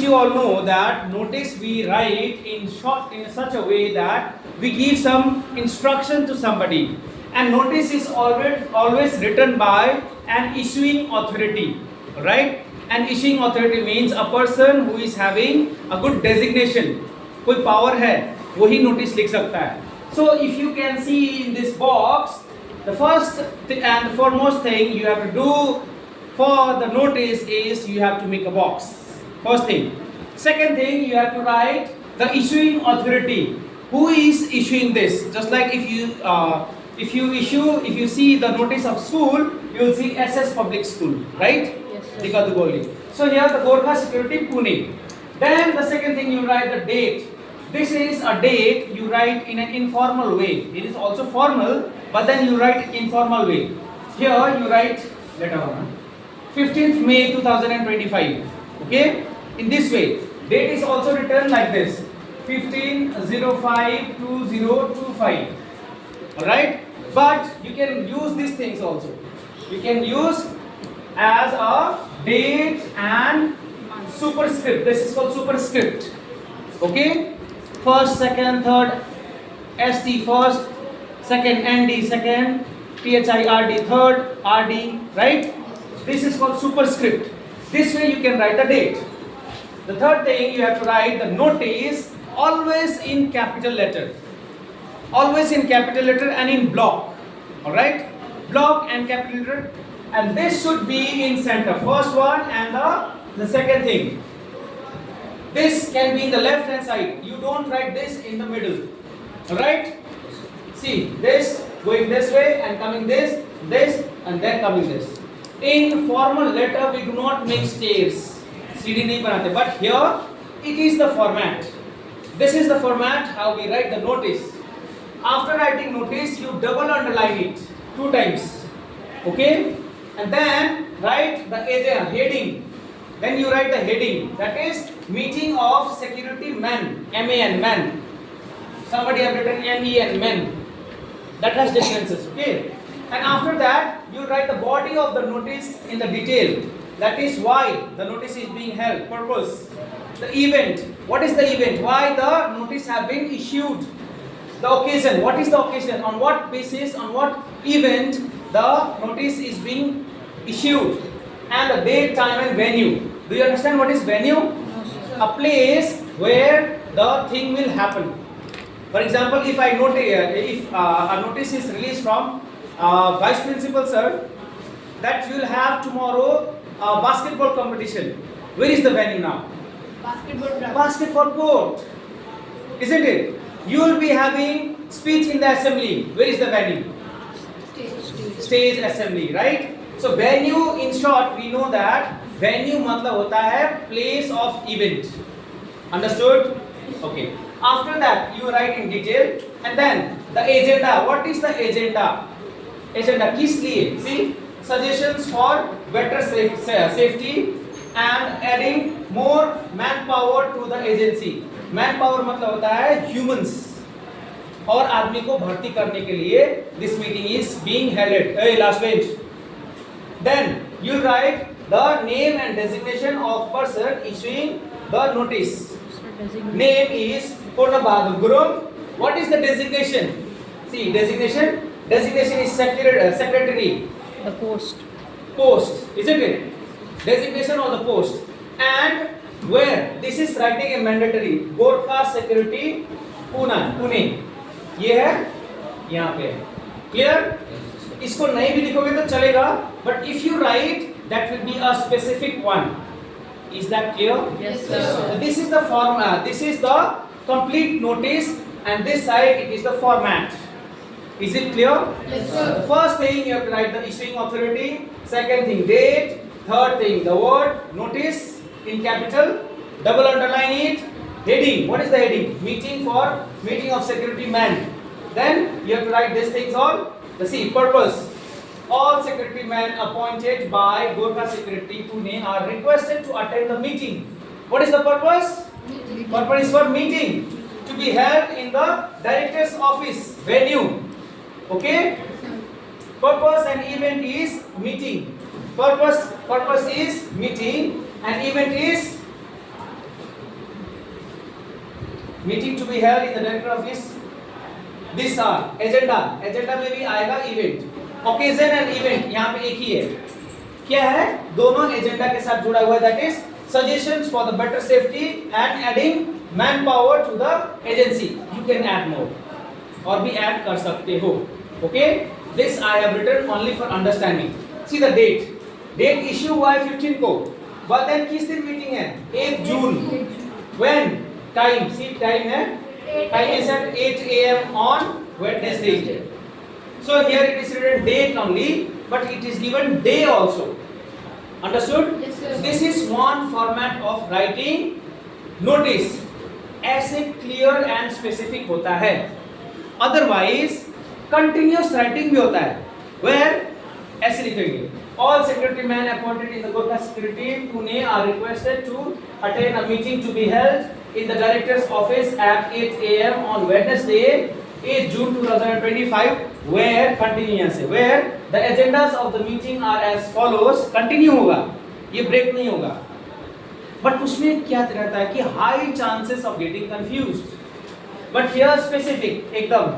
you all know that notice we write in short in such a way that we give some instruction to somebody, and notice is always written by an issuing authority, right? An issuing authority means a person who is having a good designation. कोई power है वही notice लिख सकता है. So if you can see in this box, the first and foremost thing you have to do for the notice is you have to make a box. First thing. Second thing, you have to write the issuing authority. Who is issuing this? Just like if you see the notice of school, you will see SS Public School, right? Yes, sir. Dikadugoli. So here the Gorkha Security Pune. Then the second thing, you write the date. This is a date you write in an informal way. It is also formal, but then you write informal way. Here you write later on 15th May 2025. Okay? In this way. Date is also written like this. 15/05/2025. Alright? But you can use these things also. You can use as a date and superscript. This is called superscript. Okay? First, second, third, ST first, second, ND second, THIRD third, RD, right? This is called superscript. This way you can write the date. The third thing, you have to write the notice always in capital letter. Always in capital letter and in block. Alright? Block and capital letter. And this should be in center. First one and the second thing. This can be in the left hand side. You don't write this in the middle. Alright? See, this going this way and coming this, and then coming this. In formal letter, we do not make stairs. CD nahi banate. But here, it is the format. This is the format how we write the notice. After writing notice, you double underline it 2 times. Okay? And then write the heading. Then you write the heading. That is meeting of security men. MAN, men. Somebody have written MEN, men. That has differences. Okay? And after that, you write the body of the notice in the detail. That is why the notice is being held. Purpose. The event. What is the event? Why the notice have been issued? The occasion. What is the occasion? On what basis, on what event the notice is being issued? And the date, time and venue. Do you understand what is venue? No, sir. A place where the thing will happen. For example, if I note if a notice is released from Vice Principal sir, that you will have tomorrow a basketball competition. Where is the venue now? Basketball court. Isn't it? You will be having speech in the assembly. Where is the venue? Stage assembly, right? So venue, in short, we know that venue मतलब होता है place of event. Understood? Okay. After that, you write in detail, and then the agenda. What is the agenda? Agenda किस लिए? See, suggestions for better safety and adding more manpower to the agency. Manpower मतलब होता है humans. और आदमी को भर्ती करने के लिए this meeting is being held at last bench. Then you write the name and designation of person issuing the notice. Name is Purna Bahadur Guru. What is the designation? See, designation. Designation is secretary. The post. Post, isn't it? Designation of the post. And where? This is writing a mandatory. Gorkha Security Pune. ये है यहाँ पे. Clear? इसको नहीं भी लिखोगे तो चलेगा. But if you write, that will be a specific one. Is that clear? Yes, sir. This is the format. This is the complete notice, and this side it is the format. Is it clear? Yes, sir. The first thing you have to write the issuing authority. Second thing date. Third thing the word notice in capital. Double underline it. Heading. What is the heading? Meeting of security men. Then you have to write these things all. See, purpose. All security men appointed by Gorkha Security Pune are requested to attend the meeting. What is the purpose? Purpose is for meeting to be held in the director's office venue. Okay? Purpose and event is meeting. Purpose is meeting and event is meeting to be held in the director office this are agenda में भी आएगा event occasion and event यहाँ पे एक ही है क्या है दोनों एजेंडा के साथ जुड़ा हुआ है that is suggestions for the better safety and adding manpower to the agency you can add more और भी ऐड कर सकते हो okay this I have written only for understanding see the date issue हुआ है 15 को but then किस दिन मीटिंग है 8 जून when time see time है time is at 8 am on Wednesday so here it is written date only but it is given day also understood Yes, sir. this is one format of writing notice ऐसे clear and specific होता है otherwise continuous writing भी होता है where ऐसे लिखेंगे all secretary men appointed in the Gorkha Secretary Pune are requested to attend a meeting to be held in the director's office at 8 am on Wednesday 8 June 2025 where continuous है where the agendas of the meeting are as follows continue होगा ये break नहीं होगा but उसमें क्या रहता है कि high chances of getting confused but here specific एकदम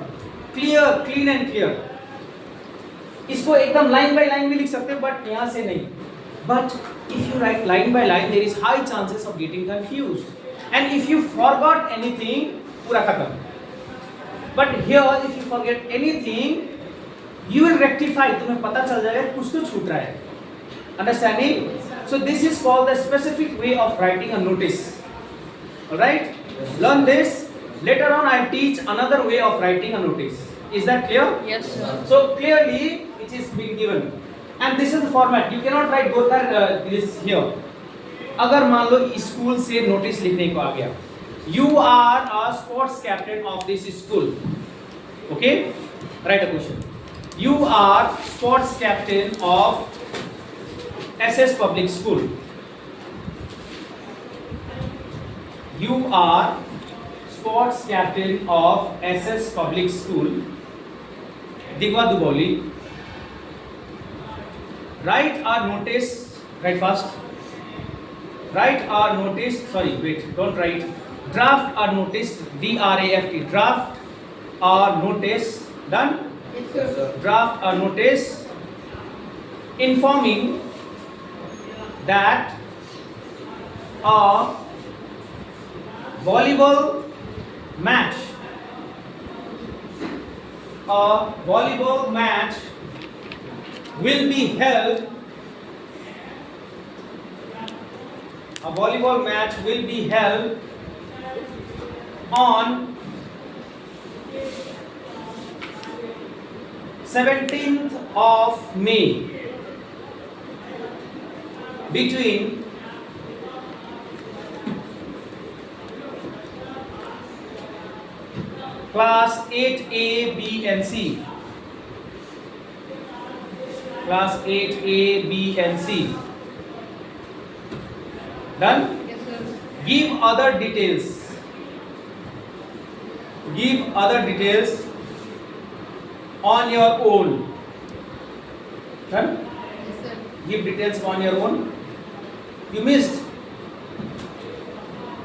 clear clean and clear इसको एकदम line by line भी लिख सकते हैं but यहाँ से नहीं but if you write line by line there is high chances of getting confused and if you forgot anything पूरा खत्म but here if you forget anything you will rectify तुम्हें पता चल जाएगा कुछ तो छूट रहा है understanding so this is called the specific way of writing a notice all right learn this later on I'll teach another way of writing a notice is that clear Yes, sir. so clearly it is being given and this is the format you cannot write Gorkha this here अगर मान लो school से notice लिखने को आ गया you are a sports captain of this school okay write a question you are sports captain of SS public school you are sports captain of SS public school Digwa Duboli write a notice write fast write a notice sorry wait don't write draft a notice draft draft a notice done Yes, sir. draft a notice informing that a volleyball match will be held a volleyball match will be held on 17th of May between class 8A, B and C. Class 8A, B and C. Done? Yes, sir. Give other details. Give other details on your own. Done? Yes, sir. Give details on your own. You missed.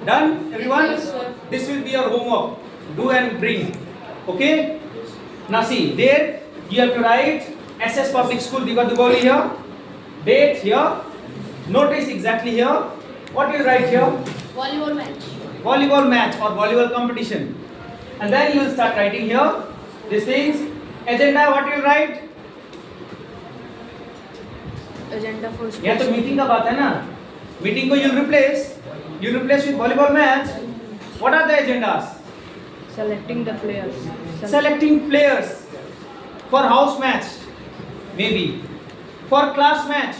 Done, everyone? Yes, sir. This will be your homework. Do and bring. Okay? Now see, there you have to write SS Public School Digwa Duboli here. Date here. Notice exactly here. What do you write here? Volleyball match. Volleyball match or volleyball competition. And then you will start writing here these things. Agenda, what you will write? Agenda for यह तो meeting का बात है ना meeting को you'll replace with volleyball match what are the agendas selecting the players. selecting players for house match maybe for class match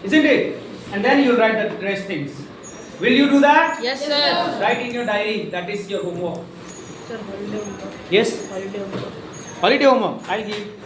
isn't it and then you'll write the rest things will you do that Yes, sir. write in your diary that is your homework Sir, holiday homework. yes Holiday homework. holiday homework I'll give